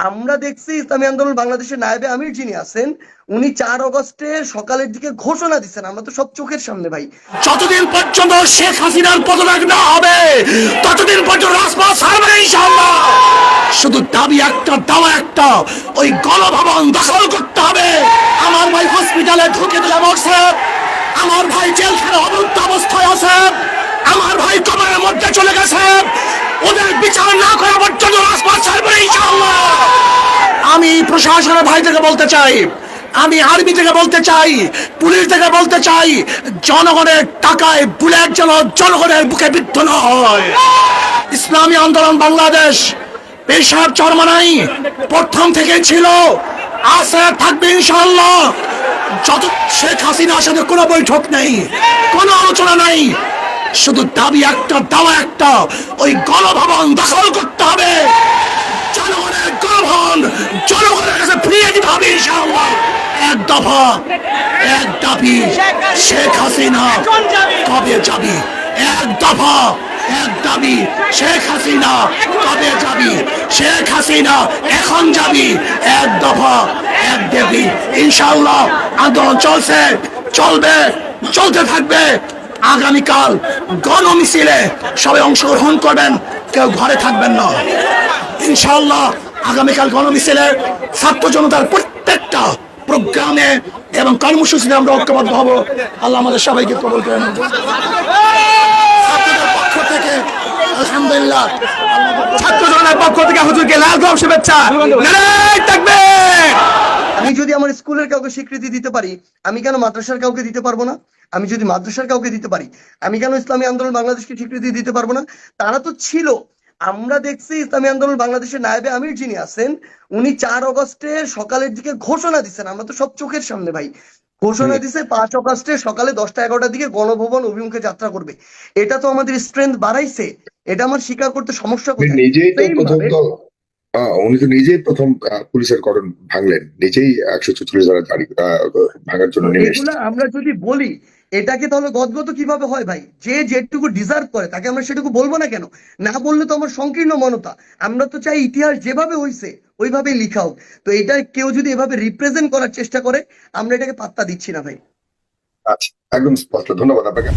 আমরা দেখছি ইসলামী আন্দোলন বাংলাদেশের নায়েবে আমির যিনি আছেন, উনি 4 আগস্টে সকালের দিকে ঘোষণা দিচ্ছেন, আমরা তো সব চোখের সামনে ভাই। যতদিন পর্যন্ত শেখ হাসিনার পদত্যাগ না হবে ততদিন পর্যন্ত রাজপথ ছাড়বে না ইনশাআল্লাহ। শুধু দাবি একটা, দাওয়া একটা, ওই গণভবন দখল করতে হবে। আমার ভাই হসপিটালে ঢুকে দিলে মরছে, আমার ভাই জেলখানে অবরুদ্ধ অবস্থায় আছে, আমার ভাই কবরের মধ্যে চলে গেছে। ওদের বিচার না করা পর্যন্ত রাজপথ ছাড়বে না ইনশাআল্লাহ। আমি প্রশাসনের ভাই থেকে বলতে চাই, আমি আর্মি থেকে বলতে চাই, পুলিশ থেকে বলতে চাই, জনগণের টাকায় বুলেট যেন জনগণের বুকে বিদ্ধ না হয়। ইসলামী আন্দোলন বাংলাদেশ পেশার চরমানাই প্রথম থেকে ছিল, আছে, থাকবে ইনশাআল্লাহ। যত শেখ হাসিনার সাথে কোনো বৈঠক নেই, কোনো আলোচনা নাই, শুধু দাবি একটা, দাওয়া একটা, ওই গণভবন দখল করতে হবে। জনগণের গণভবন জনগণের কাছে ফিরিয়ে দিতে হবে ইনশাআল্লাহ। এক দফা, এক দাবি, শেখ হাসিনা কবে যাবি? এক দফা, এক দাবি, শেখ হাসিনা কবে যাবি? শেখ হাসিনা এখন যাবি। এক দফা, এক দাবি, ইনশাআল্লাহ। আন্দোলন চলছে, চলবে, চলতে থাকবে। আগামীকাল গণমিছিলে সবাই অংশগ্রহণ করবেন, কেউ ঘরে থাকবেন না ইনশাআল্লাহ। আগামীকাল গণমিছিলে ছাত্র জনতার প্রত্যেকটা প্রোগ্রামে এবং কর্মসূচিতে আমরা ঐক্যবদ্ধ হব। আল্লাহ আমাদের সবাইকে কবুল করেন। ছাত্রদের পক্ষ থেকে আলহামদুলিল্লাহ, ছাত্র জনতার পক্ষ থেকে হুজুরকে লাল গোলাপ শুভেচ্ছা। নারায়ে তাকবীর। আমি যদি আমার স্কুলের কাউকে স্বীকৃতি দিতে পারি, আমি কেন মাদ্রাসার কাউকে দিতে পারবো না? আমি যদি মাদ্রাসার কাউকে দিতে পারি, আমি কেন ইসলামী আন্দোলন বাংলাদেশকে স্বীকৃতি দিতে পারবো না? তারা তো ছিল। আমরা দেখছি ইসলামী আন্দোলন বাংলাদেশের নায়েবে আমির যিনি আছেন, উনি 4 আগস্টে সকালের দিকে ঘোষণা দিচ্ছেন, আমরা তো সব চোখের সামনে ভাই। ঘোষণা দিছে 5 আগস্টে সকালে 10টা 11টার দিকে গণভবন অভিমুখে যাত্রা করবে। এটা তো আমাদের স্ট্রেংথ বাড়াইছে, এটা আমার স্বীকার করতে সমস্যা উনি কোথায়? নিজেই তো সেম প্রথম ভাবে তো উনি তো নিজেই প্রথম পুলিশের কর্ডন ভাঙলেন, নিজেই 144 ধারা জারি ভাঙার জন্য তো নেমে এগুলা এসেছেন। আমরা যদি বলি, এটাকে তাহলে গদগদ কিভাবে হয় ভাই? যে যেটুকু ডিজার্ভ করে তাকে আমরা সেটুকু বলবো না কেন? না বললে তো আমার সংকীর্ণ মনতা। আমরা তো চাই ইতিহাস যেভাবে হয়েছে ওইভাবেই লিখা হোক। তো এটা কেউ যদি এভাবে রিপ্রেজেন্ট করার চেষ্টা করে, আমরা এটাকে পাত্তা দিচ্ছি না ভাই। আচ্ছা, একদম স্পষ্ট। ধন্যবাদ আপনাকে।